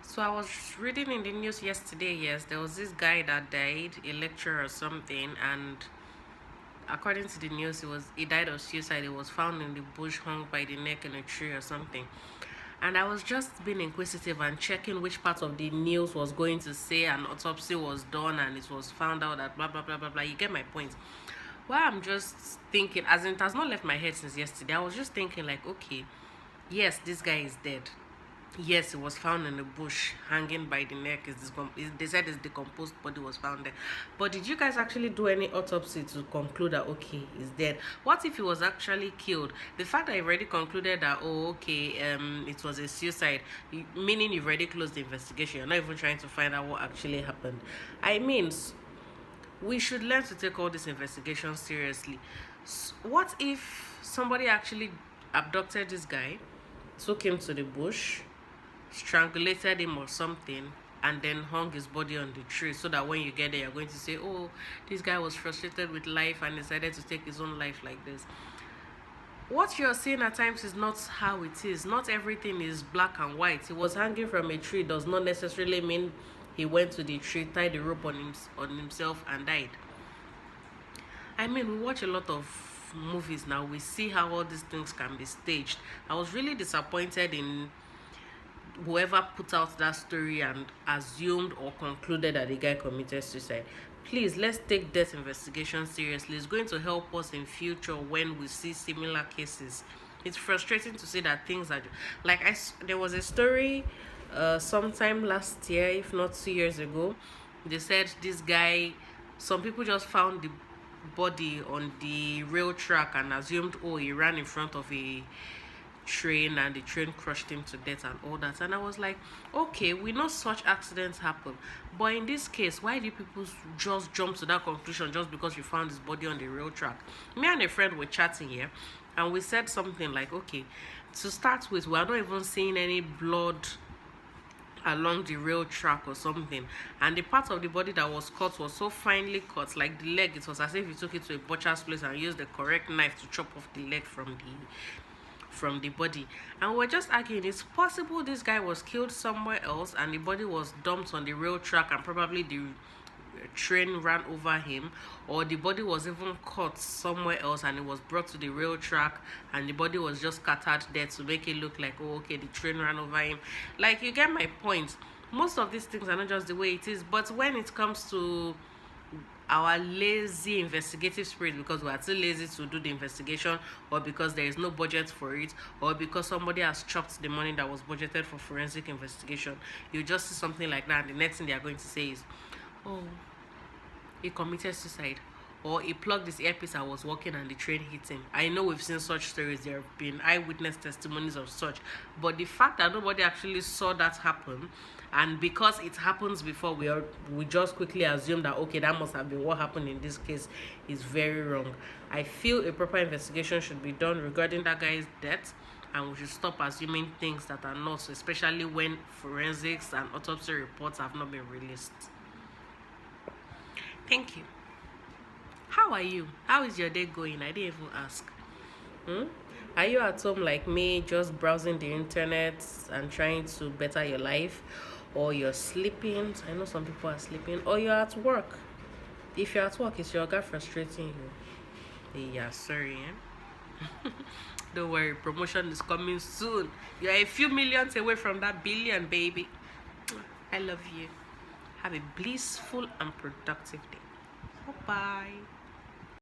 So I was reading in the news yesterday, yes, there was this guy that died, a lecturer or something, and according to the news, he died of suicide. He was found in the bush, hung by the neck in a tree or something. And I was just being inquisitive and checking which part of the news was going to say an autopsy was done and it was found out that blah blah blah blah blah. You get my point. Well, I'm just thinking, as in it has not left my head since yesterday. I was just thinking like, okay, yes, this guy is dead. Yes, it was found in a bush, hanging by the neck. They said his decomposed body was found there. But did you guys actually do any autopsy to conclude that, okay, he's dead? What if he was actually killed? The fact that you've already concluded that, oh, okay, it was a suicide, meaning you've already closed the investigation. You're not even trying to find out what actually happened. I mean, we should learn to take all this investigation seriously. What if somebody actually abducted this guy, took him to the bush, strangulated him or something, and then hung his body on the tree, so that when you get there, you're going to say, oh, this guy was frustrated with life and decided to take his own life like this? What you're seeing at times is not how it is. Not everything is black and white. He was hanging from a tree does not necessarily mean he went to the tree, tied the rope on himself and died. I mean, we watch a lot of movies now. We see how all these things can be staged. I was really disappointed in whoever put out that story and assumed or concluded that the guy committed suicide. Please, let's take death investigation seriously. It's going to help us in future when we see similar cases. It's frustrating to see that things are like there was a story sometime last year, if not 2 years ago. They said this guy, some people just found the body on the rail track and assumed, oh, he ran in front of a train and the train crushed him to death and all that. And I was like, okay, we know such accidents happen, but in this case, why do people just jump to that conclusion just because you found his body on the rail track? Me and a friend were chatting here and we said something like, okay, to start with, we are not even seeing any blood along the rail track or something, and the part of the body that was cut was so finely cut, like the leg, it was as if you took it to a butcher's place and used the correct knife to chop off the leg from the body. And we're just arguing, it's possible this guy was killed somewhere else and the body was dumped on the rail track and probably the train ran over him, or the body was even cut somewhere else and it was brought to the rail track and the body was just scattered there to make it look like, oh, okay, the train ran over him. Like, you get my point. Most of these things are not just the way it is, but when it comes to our lazy investigative spirit, because we are too lazy to do the investigation, or because there is no budget for it, or because somebody has chopped the money that was budgeted for forensic investigation, you just see something like that and the next thing they are going to say is, oh, he committed suicide, or he plugged his earpiece and was walking and the train hit him. I know we've seen such stories, there have been eyewitness testimonies of such, but the fact that nobody actually saw that happen, and because it happens before, we just quickly assume that, okay, that must have been what happened in this case, is very wrong. I feel a proper investigation should be done regarding that guy's death, and we should stop assuming things that are not, especially when forensics and autopsy reports have not been released. Thank you. How are you? How is your day going? I didn't even ask. Are you at home like me, just browsing the internet and trying to better your life? Or you're sleeping? I know some people are sleeping. Or you're at work? If you're at work, is your guy frustrating you? Yeah, sorry, eh? Don't worry, promotion is coming soon. You're a few millions away from that billion, baby. I love you. Have a blissful and productive day. Bye-bye.